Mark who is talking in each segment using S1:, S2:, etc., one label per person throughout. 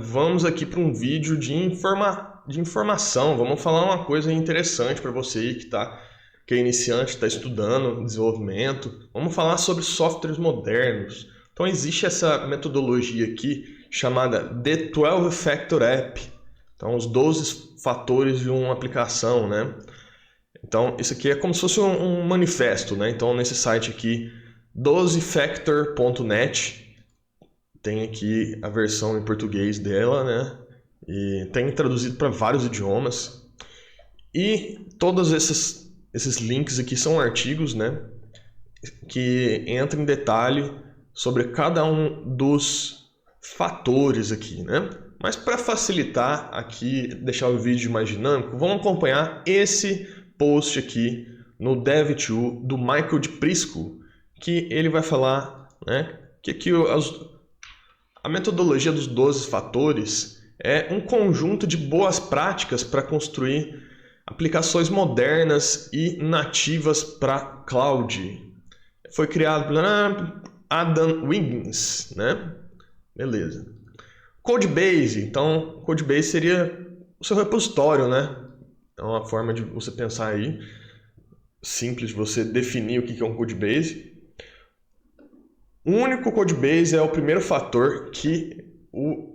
S1: Vamos aqui para um vídeo de informação. Vamos falar uma coisa interessante para você aí que é iniciante, está estudando desenvolvimento. Vamos falar sobre softwares modernos. Então existe essa metodologia aqui chamada The 12 Factor App. Então os 12 fatores de uma aplicação, né? Então isso aqui é como se fosse um manifesto, né? Então nesse site aqui 12factor.net tem aqui a versão em português dela, né? E tem traduzido para vários idiomas. E todos esses links aqui são artigos, né? Que entram em detalhe sobre cada um dos fatores aqui, né? Mas para facilitar aqui, deixar o vídeo mais dinâmico, vamos acompanhar esse post aqui no Dev2 do Michael de Prisco, que ele vai falar, né? Que aqui a metodologia dos 12 fatores é um conjunto de boas práticas para construir aplicações modernas e nativas para cloud. Foi criado por Adam Wiggins, né? Beleza. Codebase. Então, Codebase seria o seu repositório, né? É uma forma de você pensar aí, simples de você definir o que é um Codebase. O único Codebase é o primeiro fator que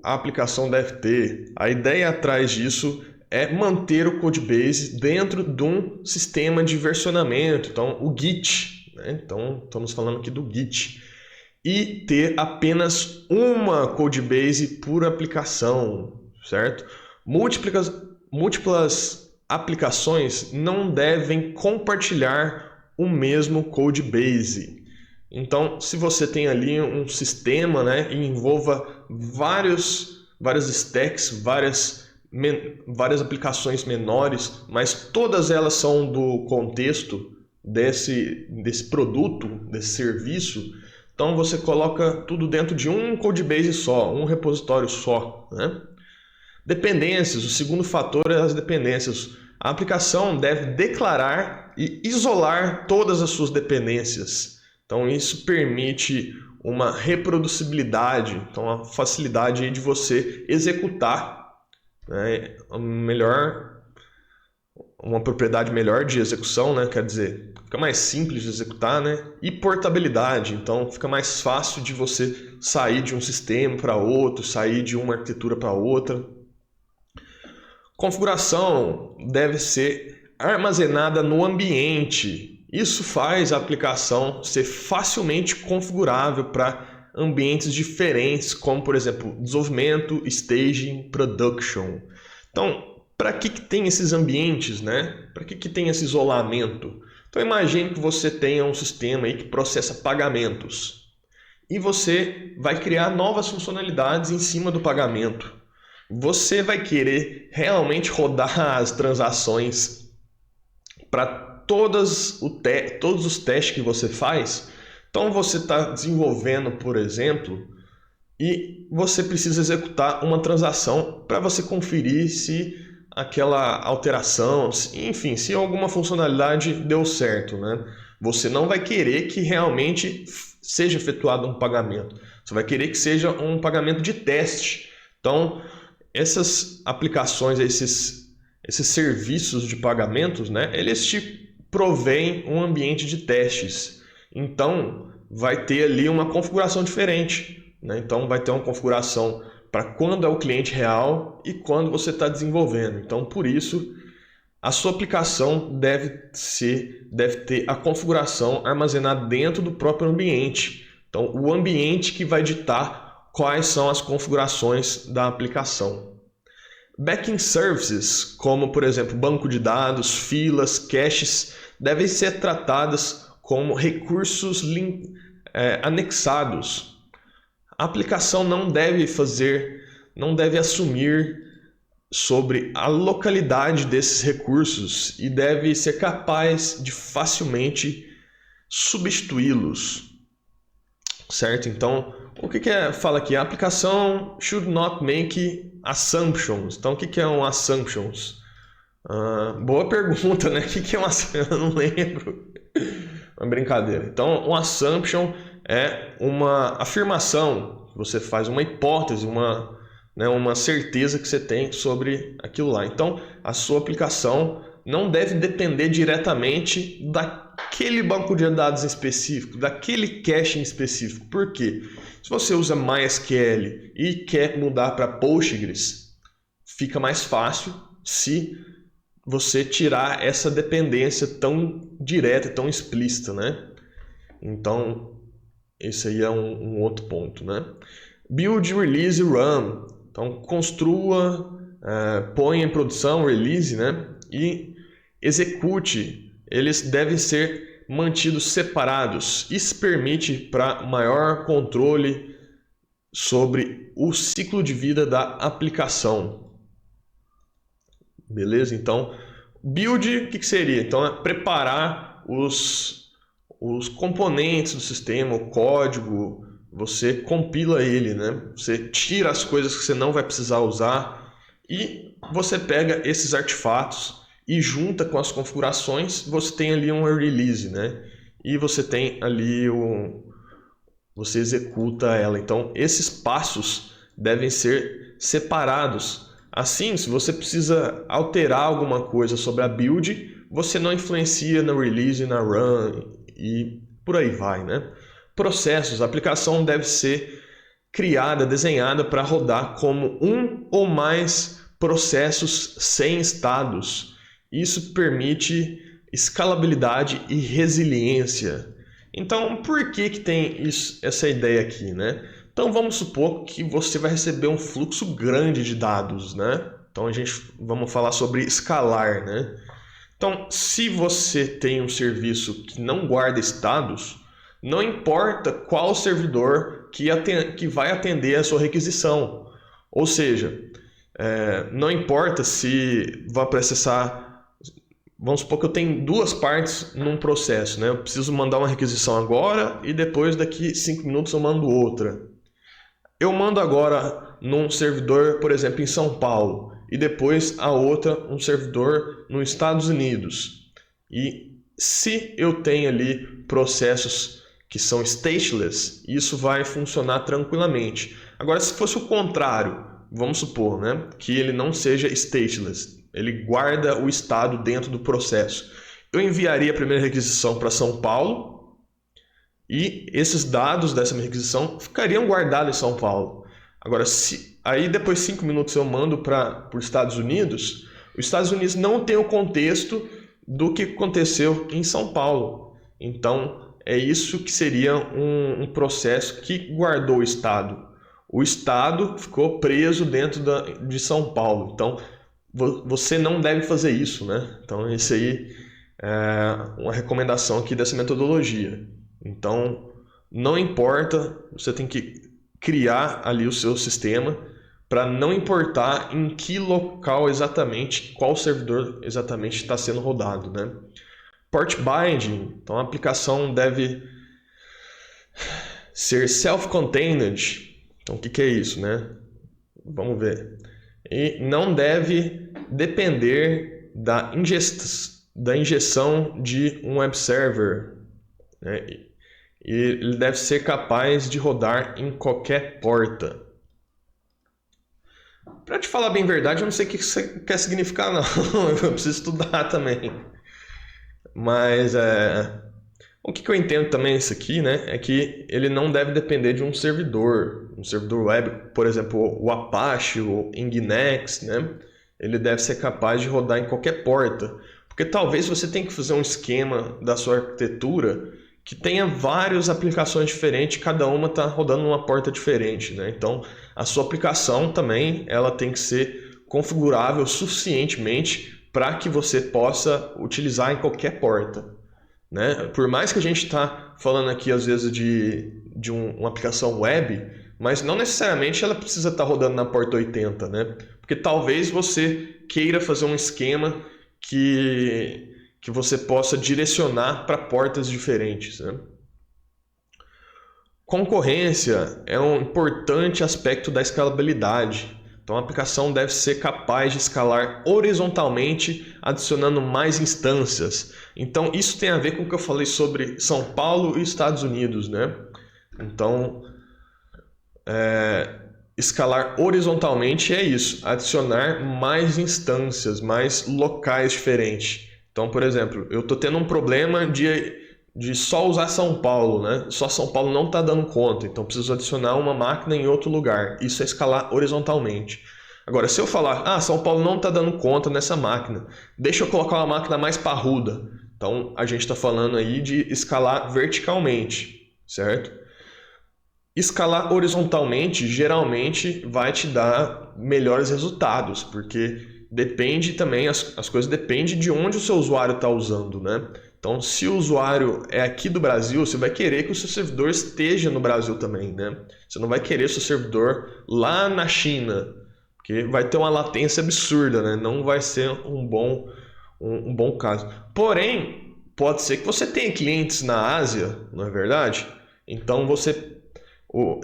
S1: a aplicação deve ter. A ideia atrás disso é manter o Codebase dentro de um sistema de versionamento, então o Git, né? Então estamos falando aqui do Git. E ter apenas uma Codebase por aplicação, certo? Múltiplas aplicações não devem compartilhar o mesmo Codebase. Então, se você tem ali um sistema, né, e envolva vários stacks, várias aplicações menores, mas todas elas são do contexto desse produto, desse serviço, então você coloca tudo dentro de um Codebase só, um repositório só, né? Dependências, o segundo fator é as dependências. A aplicação deve declarar e isolar todas as suas dependências. Então isso permite uma reproducibilidade, então a facilidade de você executar, né, uma propriedade melhor de execução, né, quer dizer, fica mais simples de executar, né, e portabilidade, então fica mais fácil de você sair de um sistema para outro, sair de uma arquitetura para outra. Configuração deve ser armazenada no ambiente. Isso faz a aplicação ser facilmente configurável para ambientes diferentes, como, por exemplo, desenvolvimento, staging, production. Então, para que tem esses ambientes, né? Para que tem esse isolamento? Então, imagine que você tenha um sistema aí que processa pagamentos e você vai criar novas funcionalidades em cima do pagamento. Você vai querer realmente rodar as transações para todos os testes que você faz. Então você está desenvolvendo, por exemplo, e você precisa executar uma transação para você conferir se aquela alteração, enfim, se alguma funcionalidade deu certo, né? Você não vai querer que realmente seja efetuado um pagamento. Você vai querer que seja um pagamento de teste. Então, essas aplicações, esses serviços de pagamentos, né, eles te provém um ambiente de testes. Então, vai ter ali uma configuração diferente, né? Então, vai ter uma configuração para quando é o cliente real e quando você está desenvolvendo. Então, por isso, a sua aplicação deve ter a configuração armazenada dentro do próprio ambiente. Então, o ambiente que vai ditar quais são as configurações da aplicação. Backend services, como por exemplo banco de dados, filas, caches, devem ser tratadas como recursos anexados. A aplicação não deve assumir sobre a localidade desses recursos e deve ser capaz de facilmente substituí-los, certo? Então, o que fala aqui? A aplicação should not make assumptions. Então, o que é um assumptions? Boa pergunta, né? O que é um assumption? Eu não lembro. Uma brincadeira. Então, um assumption é uma afirmação. Você faz uma hipótese, né, uma certeza que você tem sobre aquilo lá. Então, a sua aplicação não deve depender diretamente daquele banco de dados em específico, daquele cache em específico. Por quê? Se você usa MySQL e quer mudar para Postgres, fica mais fácil se você tirar essa dependência tão direta, tão explícita, né? Então, esse aí é um outro ponto, né? Build, release, run. Então, construa, ponha em produção, release, né? E execute. Eles devem ser mantidos separados. Isso permite para maior controle sobre o ciclo de vida da aplicação. Beleza? Então, build, o que seria? Então, é preparar os componentes do sistema, o código, você compila ele, né? Você tira as coisas que você não vai precisar usar e você pega esses artefatos e junta com as configurações, você tem ali um release, né? E você tem ali você executa ela. Então, esses passos devem ser separados. Assim, se você precisa alterar alguma coisa sobre a build, você não influencia na release, na run e por aí vai, né? Processos. A aplicação deve ser criada, desenhada para rodar como um ou mais processos sem estados. Isso permite escalabilidade e resiliência. Então, por que tem essa ideia aqui, né? Então, vamos supor que você vai receber um fluxo grande de dados, né? Então, vamos falar sobre escalar, né? Então, se você tem um serviço que não guarda estados, não importa qual servidor que vai atender a sua requisição. Ou seja, não importa se vai processar. Vamos supor que eu tenho duas partes num processo, né? Eu preciso mandar uma requisição agora e depois daqui 5 minutos eu mando outra. Eu mando agora num servidor, por exemplo, em São Paulo e depois a outra um servidor nos Estados Unidos. E se eu tenho ali processos que são stateless, isso vai funcionar tranquilamente. Agora, se fosse o contrário, vamos supor, né, que ele não seja stateless, ele guarda o estado dentro do processo. Eu enviaria a primeira requisição para São Paulo e esses dados dessa minha requisição ficariam guardados em São Paulo. Agora, aí depois de 5 minutos eu mando para os Estados Unidos, os Estados Unidos não tem o contexto do que aconteceu em São Paulo. Então, é isso que seria um processo que guardou o estado. O estado ficou preso dentro de São Paulo. Então, você não deve fazer isso, né? Então, isso aí é uma recomendação aqui dessa metodologia. Então, não importa, você tem que criar ali o seu sistema para não importar em que local exatamente, qual servidor exatamente está sendo rodado, né? Port binding, então a aplicação deve ser self-contained. Então, o que é isso, né? Vamos ver. E não deve depender da injeção de um web server, né? E ele deve ser capaz de rodar em qualquer porta. Para te falar bem a verdade, eu não sei o que isso quer significar, não. Eu preciso estudar também. Mas o que eu entendo também isso aqui, né, é que ele não deve depender de um servidor web, por exemplo, o Apache, o Nginx, né? Ele deve ser capaz de rodar em qualquer porta. Porque talvez você tenha que fazer um esquema da sua arquitetura que tenha várias aplicações diferentes, cada uma está rodando numa porta diferente, né? Então, a sua aplicação também ela tem que ser configurável suficientemente para que você possa utilizar em qualquer porta, né? Por mais que a gente está falando aqui às vezes de uma aplicação web, mas não necessariamente ela precisa estar rodando na porta 80, né? Porque talvez você queira fazer um esquema que você possa direcionar para portas diferentes, né? Concorrência é um importante aspecto da escalabilidade. Então, a aplicação deve ser capaz de escalar horizontalmente, adicionando mais instâncias. Então, isso tem a ver com o que eu falei sobre São Paulo e Estados Unidos, né? Então, escalar horizontalmente é isso, adicionar mais instâncias, mais locais diferentes. Então, por exemplo, eu estou tendo um problema de só usar São Paulo, né? Só São Paulo não está dando conta, então preciso adicionar uma máquina em outro lugar. Isso é escalar horizontalmente. Agora, se eu falar, São Paulo não está dando conta nessa máquina, deixa eu colocar uma máquina mais parruda. Então, a gente está falando aí de escalar verticalmente, certo? Escalar horizontalmente geralmente vai te dar melhores resultados, porque depende também, as coisas dependem de onde o seu usuário está usando, né? Então, se o usuário é aqui do Brasil, você vai querer que o seu servidor esteja no Brasil também, né? Você não vai querer o seu servidor lá na China, porque vai ter uma latência absurda, né? Não vai ser um bom caso. Porém, pode ser que você tenha clientes na Ásia, não é verdade? Então,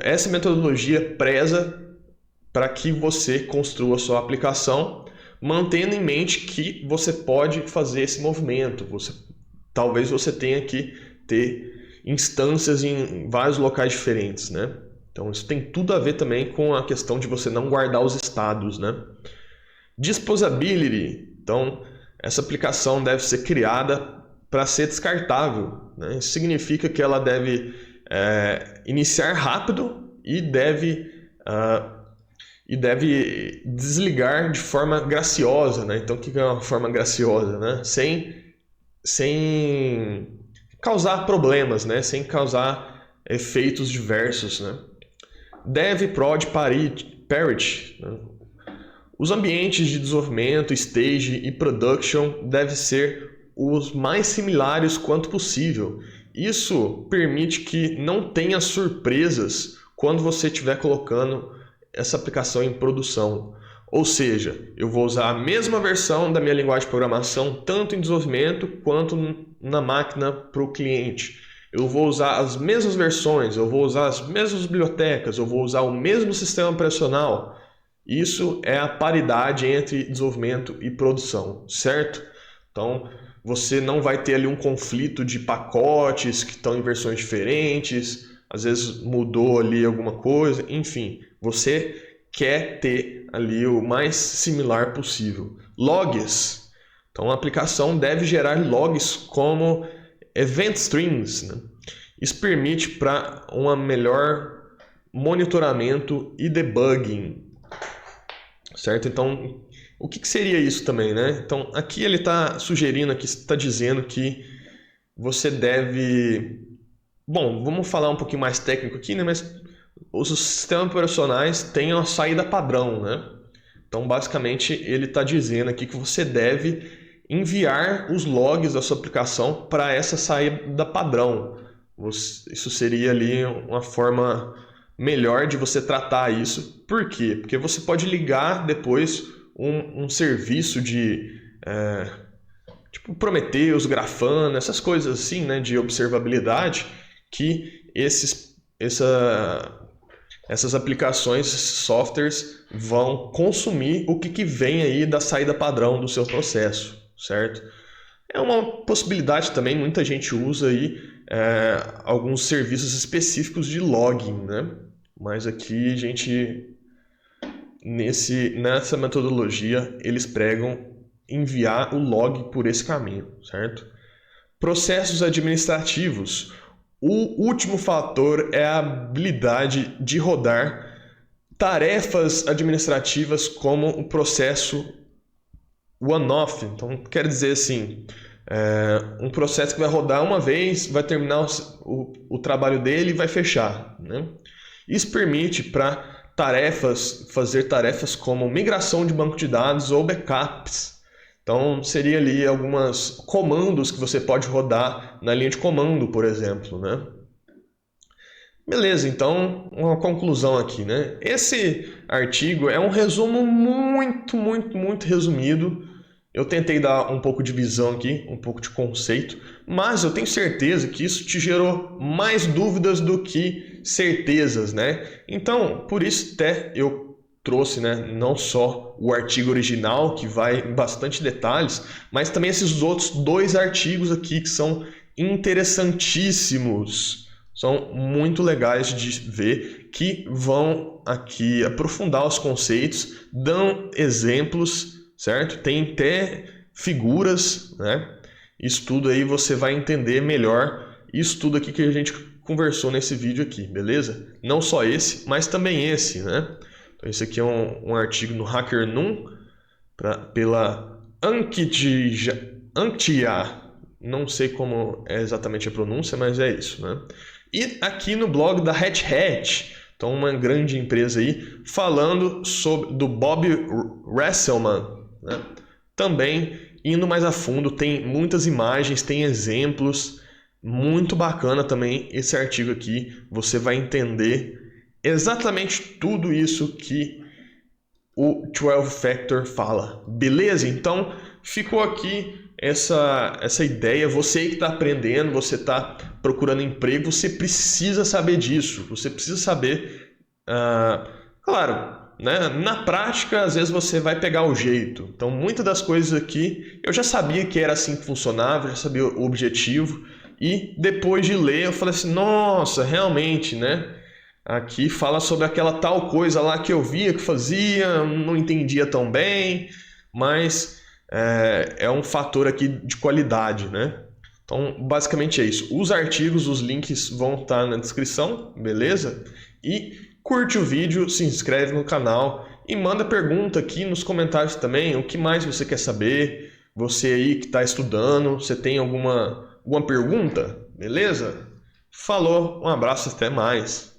S1: essa metodologia preza para que você construa a sua aplicação, mantendo em mente que você pode fazer esse movimento. Talvez você tenha que ter instâncias em vários locais diferentes, né? Então isso tem tudo a ver também com a questão de você não guardar os estados, né? Disposability. Então, essa aplicação deve ser criada para ser descartável, né? Isso significa que ela deve iniciar rápido e deve desligar de forma graciosa, né? Então, o que é uma forma graciosa, né? Sem causar problemas, né? Sem causar efeitos diversos, né? Dev, prod, parity, né? Os ambientes de desenvolvimento, stage e production devem ser os mais similares quanto possível. Isso permite que não tenha surpresas quando você estiver colocando essa aplicação em produção. Ou seja, eu vou usar a mesma versão da minha linguagem de programação tanto em desenvolvimento quanto na máquina para o cliente. Eu vou usar as mesmas versões, eu vou usar as mesmas bibliotecas, eu vou usar o mesmo sistema operacional. Isso é a paridade entre desenvolvimento e produção, certo? Então, você não vai ter ali um conflito de pacotes que estão em versões diferentes, às vezes mudou ali alguma coisa, enfim, você quer ter ali o mais similar possível. Logs. Então, a aplicação deve gerar logs como event streams, né? Isso permite para um melhor monitoramento e debugging, certo? Então, o que seria isso também, né? Então, aqui ele está sugerindo, aqui está dizendo que você deve... Bom, vamos falar um pouquinho mais técnico aqui, né? Mas os sistemas operacionais têm uma saída padrão, né? Então, basicamente, ele está dizendo aqui que você deve enviar os logs da sua aplicação para essa saída padrão. Isso seria ali uma forma melhor de você tratar isso. Por quê? Porque você pode ligar depois um serviço de tipo Prometheus, Grafana, essas coisas assim, né, de observabilidade, que essas aplicações, softwares vão consumir o que vem aí da saída padrão do seu processo, certo? É uma possibilidade também, muita gente usa aí alguns serviços específicos de logging, né? Mas aqui a gente, nessa metodologia, eles pregam enviar o log por esse caminho, certo? Processos administrativos. O último fator é a habilidade de rodar tarefas administrativas como um processo one-off. Então, quer dizer assim, um processo que vai rodar uma vez, vai terminar o trabalho dele e vai fechar, né? Isso permite para fazer tarefas como migração de banco de dados ou backups. Então, seria ali alguns comandos que você pode rodar na linha de comando, por exemplo, né? Beleza, então, uma conclusão aqui, né? Esse artigo é um resumo muito, muito, muito resumido. Eu tentei dar um pouco de visão aqui, um pouco de conceito, mas eu tenho certeza que isso te gerou mais dúvidas do que certezas, né? Então, por isso até eu trouxe, né, não só o artigo original, que vai em bastante detalhes, mas também esses outros 2 artigos aqui que são interessantíssimos, são muito legais de ver, que vão aqui aprofundar os conceitos, dão exemplos, certo? Tem até figuras, né? Isso tudo aí você vai entender melhor isso tudo aqui que a gente conversou nesse vídeo aqui, beleza? Não só esse, mas também esse, né? Então esse aqui é um artigo no HackerNum pela Ankhtia, não sei como é exatamente a pronúncia, mas é isso, né? E aqui no blog da Hat Hat, então uma grande empresa aí, falando do Bob Rasselman, né? Também indo mais a fundo, tem muitas imagens, tem exemplos, muito bacana também esse artigo aqui, você vai entender exatamente tudo isso que o 12 Factor fala, beleza? Então ficou aqui essa ideia, você que está aprendendo, você está procurando emprego, você precisa saber disso, você precisa saber, claro, né? Na prática, às vezes você vai pegar o jeito. Então, muitas das coisas aqui eu já sabia que era assim que funcionava, já sabia o objetivo. E depois de ler, eu falei assim: nossa, realmente, né? Aqui fala sobre aquela tal coisa lá que eu via que fazia, não entendia tão bem, mas é um fator aqui de qualidade, né? Então, basicamente é isso. Os artigos, os links vão estar na descrição, beleza? E curte o vídeo, se inscreve no canal e manda pergunta aqui nos comentários também. O que mais você quer saber? Você aí que está estudando, você tem alguma pergunta? Beleza? Falou, um abraço, até mais.